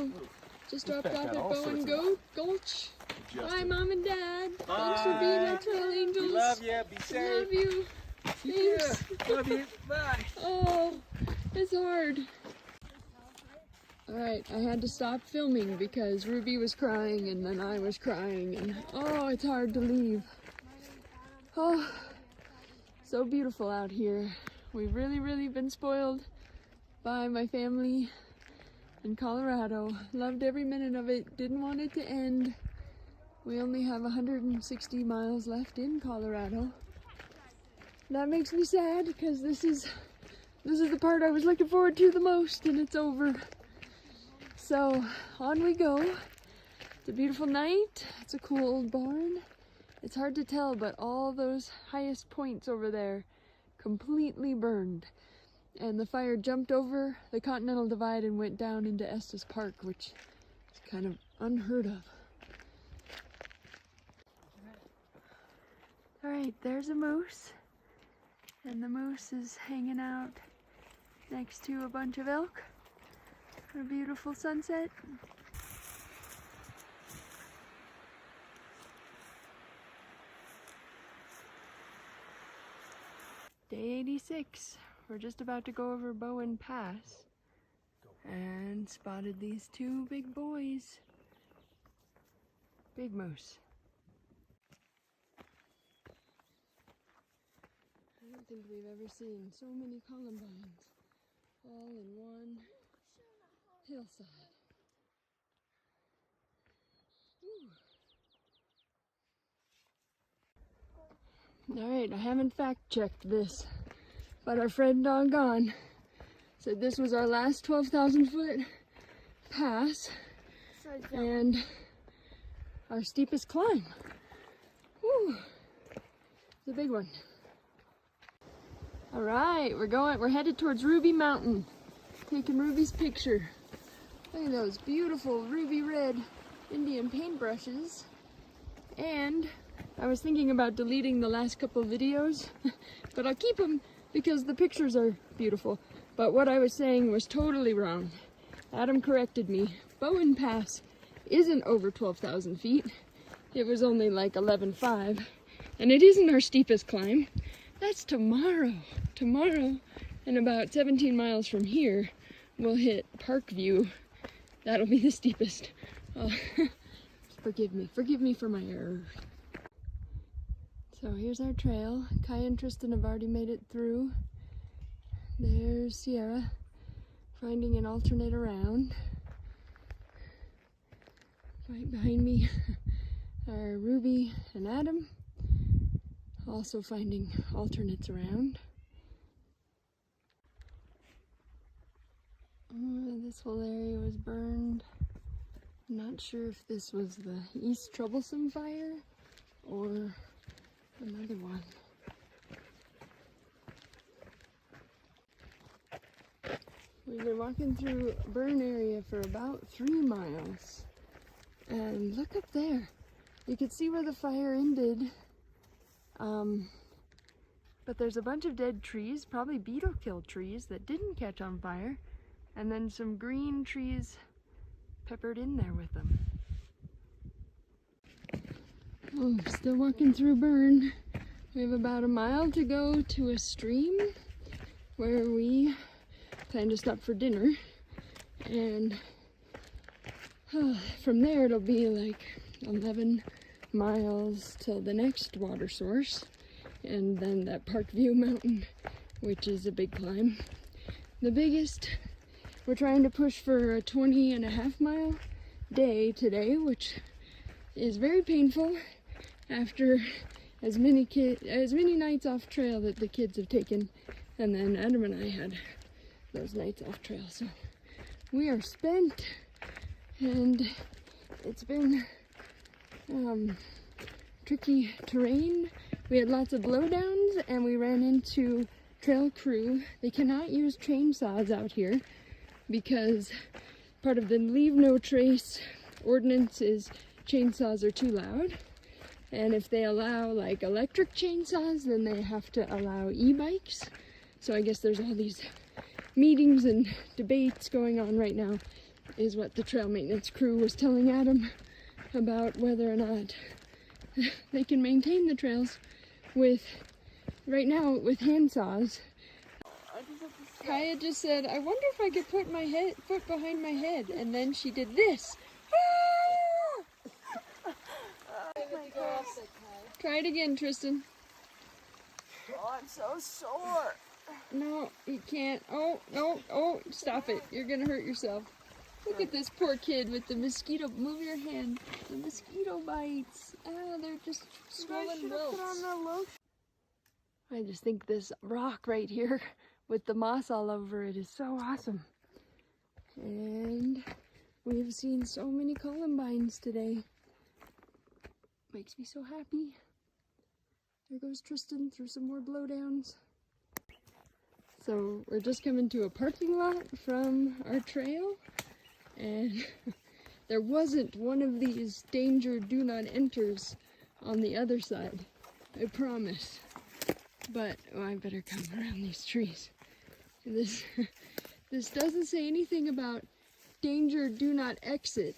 go. Just dropped off at Bowen Gulch. Bye, Mom and Dad. Bye. Thanks for being our trail angels. We love you. Be safe. Love you. Thanks. Yeah. Love you. Bye. Oh, it's hard. Alright, I had to stop filming because Ruby was crying and then I was crying and oh, it's hard to leave. Oh, so beautiful out here. We've really been spoiled by my family in Colorado. Loved every minute of it. Didn't want it to end. We only have 160 miles left in Colorado. That makes me sad because this is the part I was looking forward to the most, and it's over. So on we go. It's a beautiful night. It's a cool old barn. It's hard to tell, but all those highest points over there completely burned. And the fire jumped over the Continental Divide and went down into Estes Park, which is kind of unheard of. Alright, there's a moose. And the moose is hanging out next to a bunch of elk for a beautiful sunset. Day 86. We're just about to go over Bowen Pass and spotted these two big boys. Big moose. I don't think we've ever seen so many columbines all in one hillside. Alright, I haven't fact-checked this, but our friend Doggone said this was our last 12,000 foot pass and our steepest climb. Woo! It's a big one. Alright, we're headed towards Ruby Mountain, taking Ruby's picture. Look at those beautiful ruby red Indian paintbrushes. And I was thinking about deleting the last couple of videos, but I'll keep them because the pictures are beautiful. But what I was saying was totally wrong. Adam corrected me. Bowen Pass isn't over 12,000 feet. It was only like 11,500. And it isn't our steepest climb. That's tomorrow. Tomorrow, and about 17 miles from here, we'll hit Parkview. That'll be the steepest. Forgive me for my error. So here's our trail. Kai and Tristan have already made it through. There's Sierra finding an alternate around. Right behind me are Ruby and Adam, also finding alternates around. This whole area was burned. I'm not sure if this was the East Troublesome fire or another one. We've been walking through a burn area for about 3 miles. And look up there. You can see where the fire ended. But there's a bunch of dead trees, probably beetle-killed trees that didn't catch on fire. And then some green trees peppered in there with them. Oh, still walking through burn. We have about a mile to go to a stream where we plan to stop for dinner. And from there it'll be like 11 miles till the next water source. And then that Parkview Mountain, which is a big climb. The biggest. We're trying to push for a 20.5 mile day today, which is very painful after as many nights off trail that the kids have taken, and then Adam and I had those nights off trail. So we are spent, and it's been tricky terrain. We had lots of blowdowns, and we ran into trail crew. They cannot use chainsaws out here, because part of the leave no trace ordinance is chainsaws are too loud. And if they allow like electric chainsaws, then they have to allow e-bikes. So I guess there's all these meetings and debates going on right now is what the trail maintenance crew was telling Adam about whether or not they can maintain the trails with, right now, with hand saws. Kaya just said, I wonder if I could put my foot behind my head, and then she did this. Ah! Try it again, Tristan. Oh, I'm so sore. No, you can't. Oh, no, oh, stop it. You're gonna hurt yourself. Look at this poor kid with the mosquito. Move your hand. The mosquito bites. Ah, they're just swollen welts. I just think this rock right here with the moss all over it is so awesome. And we've seen so many columbines today. Makes me so happy. There goes Tristan through some more blowdowns. So we're just coming to a parking lot from our trail, and there wasn't one of these danger do not enters on the other side, I promise. But oh, I better come around these trees. This doesn't say anything about danger do not exit.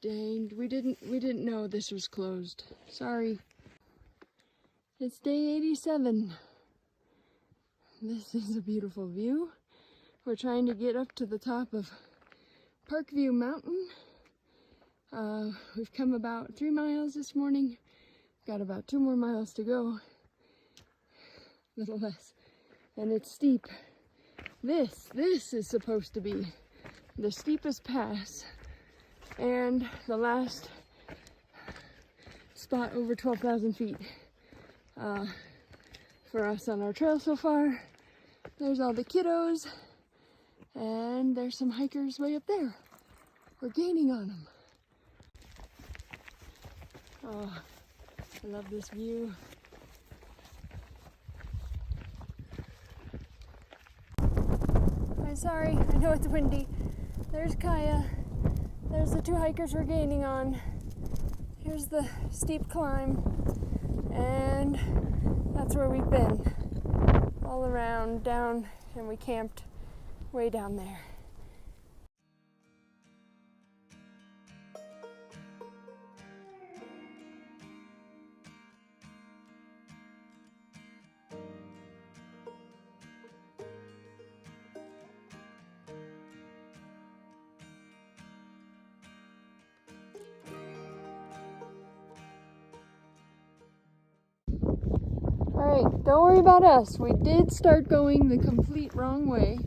Dang, we didn't know this was closed. Sorry. It's day 87. This is a beautiful view. We're trying to get up to the top of Parkview Mountain. We've come about 3 miles this morning. Got about 2 more miles to go. A little less. And it's steep. This is supposed to be the steepest pass and the last spot over 12,000 feet for us on our trail so far. There's all the kiddos, and there's some hikers way up there. We're gaining on them. Oh, I love this view. I'm sorry, I know it's windy. There's Kaya. There's the 2 hikers we're gaining on. Here's the steep climb, and that's where we've been. All around, down, and we camped way down there. Alright, don't worry about us. We did start going the complete wrong way,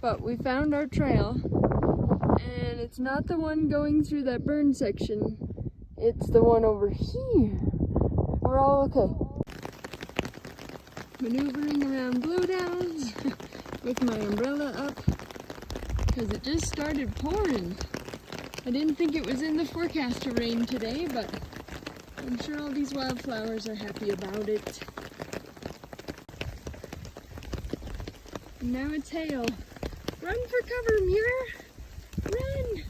but we found our trail, and it's not the one going through that burn section. It's the one over here. We're all okay. Maneuvering around blowdowns with my umbrella up, because it just started pouring. I didn't think it was in the forecast to rain today, but I'm sure all these wildflowers are happy about it. And now it's hail. Run for cover, Mira! Run!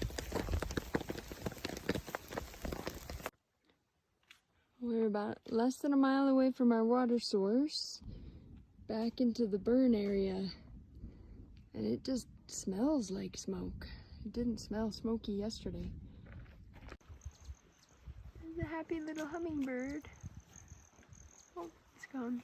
We're about less than a mile away from our water source, back into the burn area. And it just smells like smoke. It didn't smell smoky yesterday. There's a happy little hummingbird. Oh, it's gone.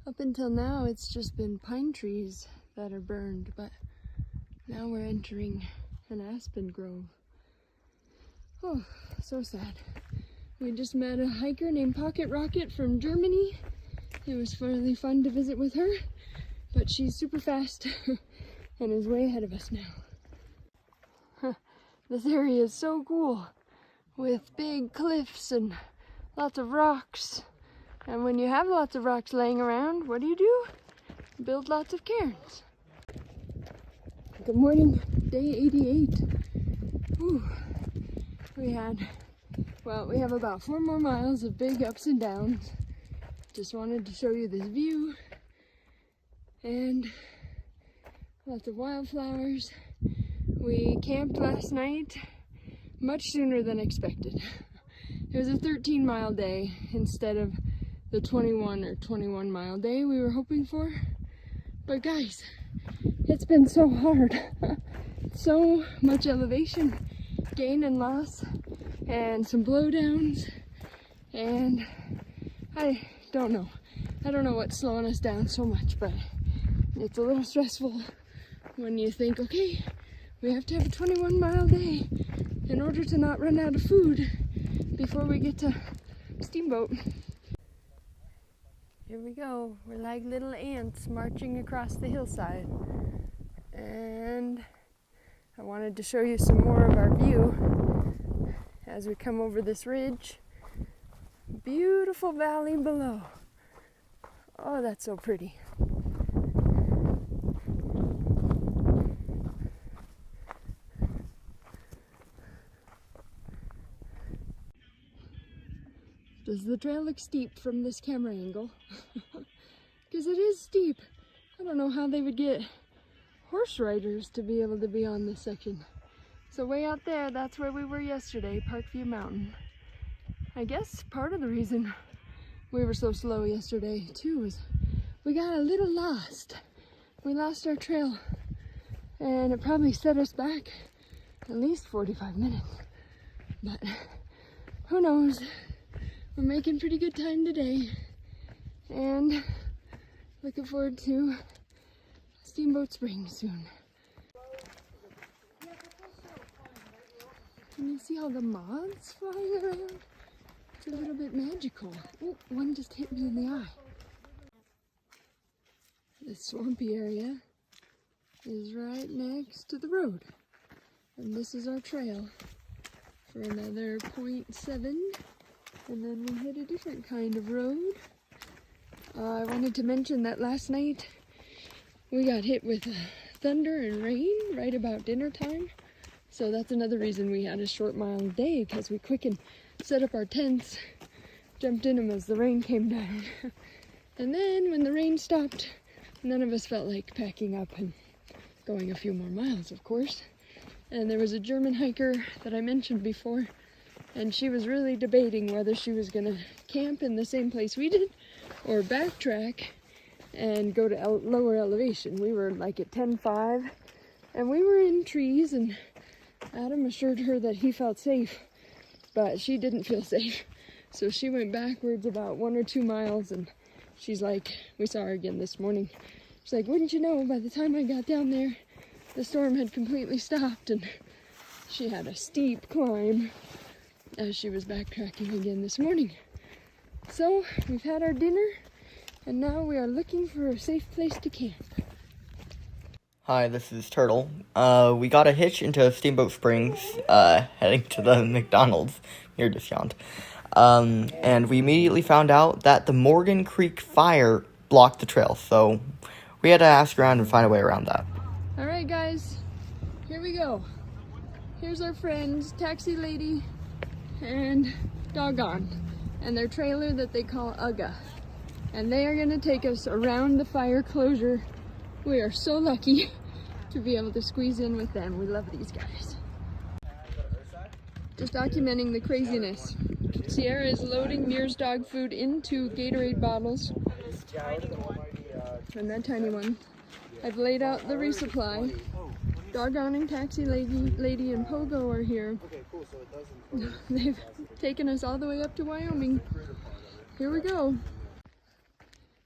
Up until now, it's just been pine trees that are burned, but now we're entering an aspen grove. Oh, so sad. We just met a hiker named Pocket Rocket from Germany. It was really fun to visit with her, but she's super fast and is way ahead of us now. This area is so cool, with big cliffs and lots of rocks. And when you have lots of rocks laying around, what do? Build lots of cairns. Good morning, day 88. Whew. We have about 4 more miles of big ups and downs. Just wanted to show you this view. And lots of wildflowers. We camped last night much sooner than expected. It was a 13-mile day instead of the 21 or 21 mile day we were hoping for. But guys, it's been so hard. So much elevation gain and loss and some blowdowns, and I don't know what's slowing us down so much, but it's a little stressful when you think, okay, we have to have a 21 mile day in order to not run out of food before we get to Steamboat. Here we go. We're like little ants marching across the hillside. And I wanted to show you some more of our view as we come over this ridge. Beautiful valley below. Oh, that's so pretty. Does the trail look steep from this camera angle? Because it is steep. I don't know how they would get horse riders to be able to be on this section. So way out there, that's where we were yesterday, Parkview Mountain. I guess part of the reason we were so slow yesterday too was we got a little lost. We lost our trail and it probably set us back at least 45 minutes. But who knows? We're making pretty good time today and looking forward to Steamboat Springs soon. Can you see all the moths flying around? It's a little bit magical. Oh, one just hit me in the eye. This swampy area is right next to the road. And this is our trail for another 0.7. And then we hit a different kind of road. I wanted to mention that last night we got hit with thunder and rain right about dinner time. So that's another reason we had a short mile day, because we quick and set up our tents, jumped in them as the rain came down. And then when the rain stopped, none of us felt like packing up and going a few more miles, of course. And there was a German hiker that I mentioned before, and she was really debating whether she was gonna camp in the same place we did or backtrack and go to lower elevation. We were like at 10.5 and we were in trees, and Adam assured her that he felt safe, but she didn't feel safe. So she went backwards about 1 or 2 miles, and she's like, we saw her again this morning. She's like, wouldn't you know, by the time I got down there, the storm had completely stopped, and she had a steep climb as she was backtracking again this morning. So we've had our dinner, and now we are looking for a safe place to camp. Hi, this is Turtle. We got a hitch into Steamboat Springs, heading to the McDonald's. You're just yawned. And we immediately found out that the Morgan Creek fire blocked the trail, so we had to ask around and find a way around that. Alright guys, here we go. Here's our friends, Taxi Lady and Doggone, and their trailer that they call Ugga. And they are going to take us around the fire closure. We are so lucky to be able to squeeze in with them. We love these guys. Just documenting the craziness. Sierra is loading Mir's dog food into Gatorade bottles. And that tiny one. I've laid out the resupply. Doggone and Taxi Lady and Pogo are here. They've taken us all the way up to Wyoming. Here we go.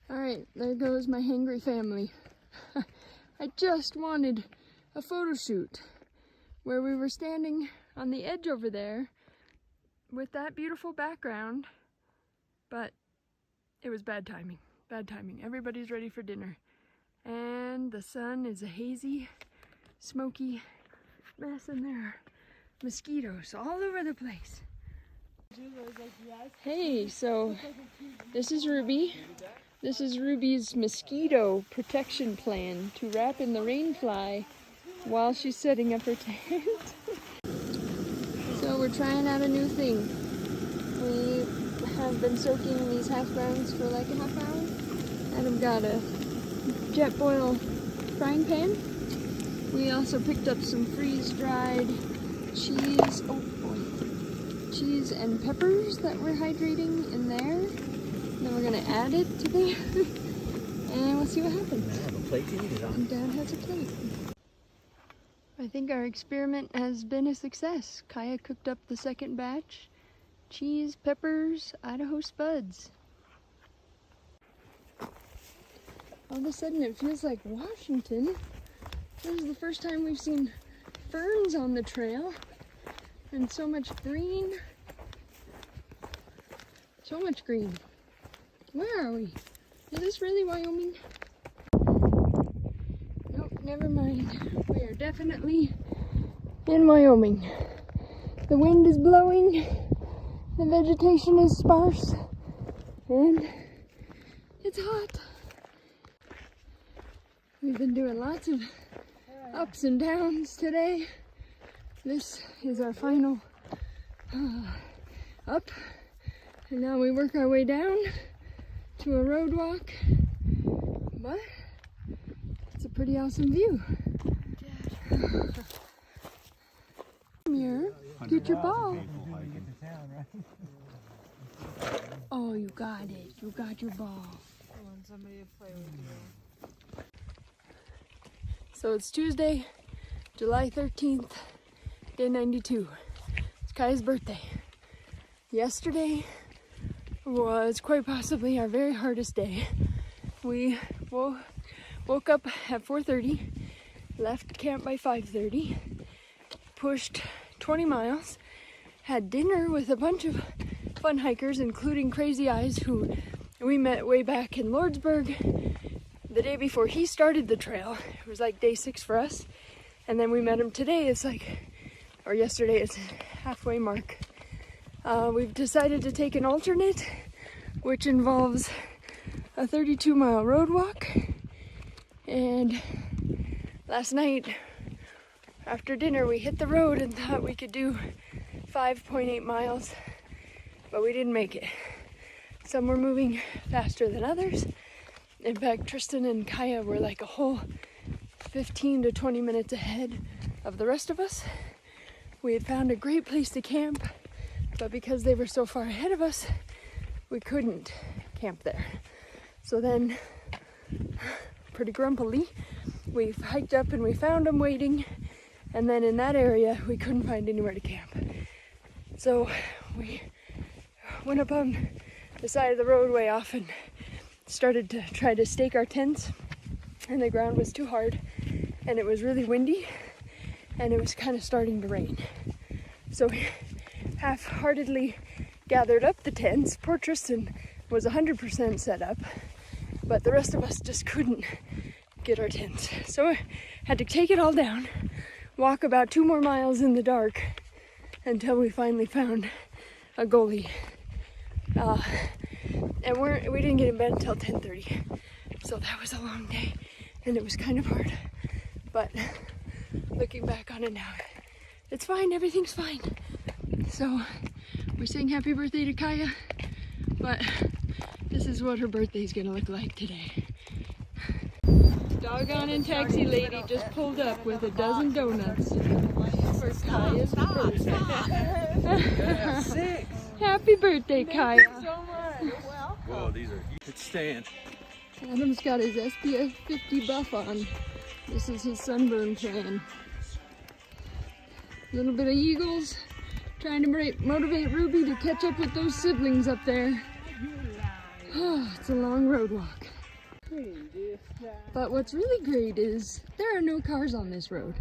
Alright, there goes my hangry family. I just wanted a photo shoot where we were standing on the edge over there with that beautiful background, but it was bad timing. Bad timing. Everybody's ready for dinner. And the sun is a hazy, smoky mess, and there are mosquitoes all over the place. Hey, so this is Ruby. This is Ruby's mosquito protection plan to wrap in the rainfly while she's setting up her tent. So we're trying out a new thing. We have been soaking these hash browns for like a half hour. Adam got a jet boil frying pan. We also picked up some freeze-dried cheese, cheese and peppers that we're hydrating in there. Then we're gonna add it to there, and we'll see what happens. I have a plate to eat it on. And Dad has a plate. I think our experiment has been a success. Kaya cooked up the second batch. Cheese, peppers, Idaho spuds. All of a sudden it feels like Washington. This is the first time we've seen ferns on the trail. And so much green. So much green. Where are we? Is this really Wyoming? Nope, never mind. We are definitely in Wyoming. The wind is blowing, the vegetation is sparse, and it's hot. We've been doing lots of ups and downs today. This is our final up, and now we work our way down to a road walk, but it's a pretty awesome view. Come here, get your ball. Oh, you got it. You got your ball. I want somebody to play with you. So it's Tuesday, July 13th, day 92. It's Kaya's birthday. Yesterday was quite possibly our very hardest day. We woke up at 4:30, left camp by 5:30, pushed 20 miles, had dinner with a bunch of fun hikers, including Crazy Eyes, who we met way back in Lordsburg the day before he started the trail. It was like day 6 for us. And then we met him today. It's like, or yesterday, it's halfway mark. We've decided to take an alternate, which involves a 32-mile road walk. And last night, after dinner, we hit the road and thought we could do 5.8 miles, but we didn't make it. Some were moving faster than others. In fact, Tristan and Kaya were like a whole 15 to 20 minutes ahead of the rest of us. We had found a great place to camp, but because they were so far ahead of us, we couldn't camp there. So then, pretty grumpily, we hiked up and we found them waiting, and then in that area, we couldn't find anywhere to camp. So we went up on the side of the road way off and started to try to stake our tents, and the ground was too hard, and it was really windy, and it was kind of starting to rain. So we half-heartedly gathered up the tents. Poor Tristan was 100% set up, but the rest of us just couldn't get our tents. So I had to take it all down, walk about 2 more miles in the dark until we finally found a goalie. And we didn't get in bed until 10:30. So that was a long day, and it was kind of hard. But looking back on it now, it's fine, everything's fine. So we sang happy birthday to Kaya, but this is what her birthday's gonna look like today. Doggone and taxi lady just pulled up with a dozen donuts for Kaya's birthday. Happy birthday, Kaya. Thank you so much. Well, Whoa, these are huge. Stand. Adam's got his SPF 50 buff on. This is his sunburn tan. A little bit of Eagles, trying to motivate Ruby to catch up with those siblings up there. Oh, it's a long road walk. But what's really great is there are no cars on this road.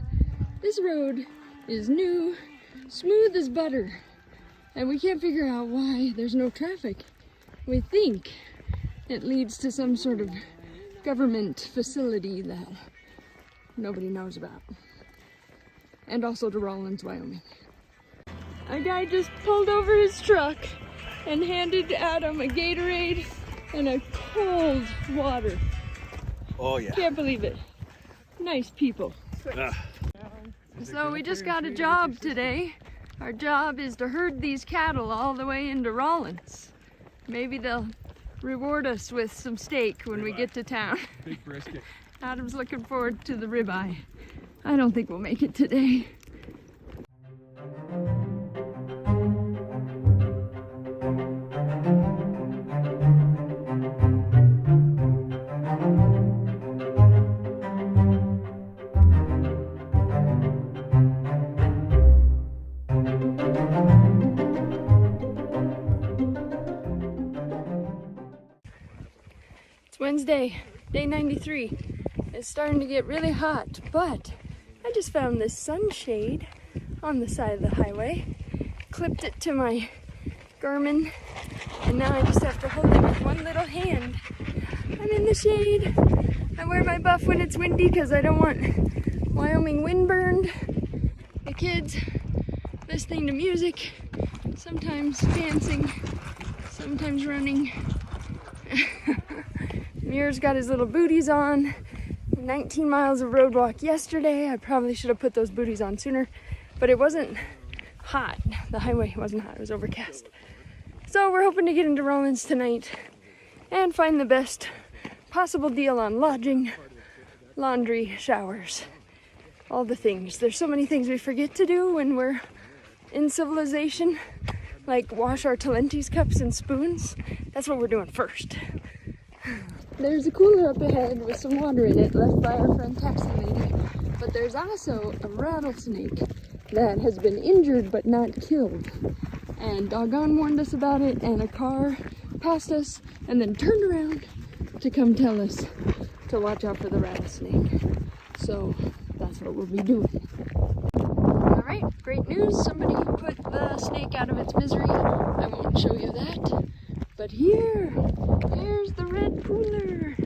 This road is new, smooth as butter, and we can't figure out why there's no traffic. We think it leads to some sort of government facility that nobody knows about. And also to Rawlins, Wyoming. A guy just pulled over his truck and handed Adam a Gatorade and a cold water. Oh yeah. Can't believe it. Nice people. So we just got a job today. Our job is to herd these cattle all the way into Rawlins. Maybe they'll reward us with some steak when we get to town. Big brisket. Adam's looking forward to the ribeye. I don't think we'll make it today. Wednesday, day 93. It's starting to get really hot, but I just found this sunshade on the side of the highway, clipped it to my Garmin, and now I just have to hold it with one little hand. I'm in the shade. I wear my buff when it's windy because I don't want Wyoming windburned. The kids listening to music, sometimes dancing, sometimes running. Mir's got his little booties on. 19 miles of road walk yesterday. I probably should have put those booties on sooner, but it wasn't hot. The highway wasn't hot, it was overcast. So we're hoping to get into Rawlins tonight and find the best possible deal on lodging, laundry, showers, all the things. There's so many things we forget to do when we're in civilization, like wash our Talenti's cups and spoons. That's what we're doing first. There's a cooler up ahead with some water in it left by our friend taxi lady, but there's also a rattlesnake that has been injured but not killed. And Doggone warned us about it, and a car passed us and then turned around to come tell us to watch out for the rattlesnake. So that's what we'll be doing. All right, great news. Somebody put the snake out of its misery. I won't show you that. But here's the red cooler.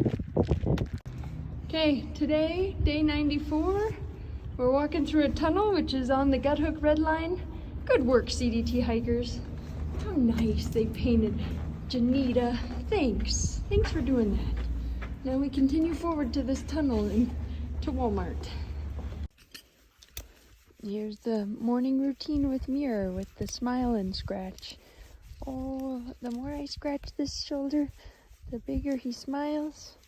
Okay, today, day 94. We're walking through a tunnel, which is on the Gut Hook Red Line. Good work, CDT hikers. How nice they painted Janita. Thanks. Thanks for doing that. Now we continue forward to this tunnel and to Walmart. Here's the morning routine with Mir with the smile and scratch. Oh, the more I scratch this shoulder, the bigger he smiles.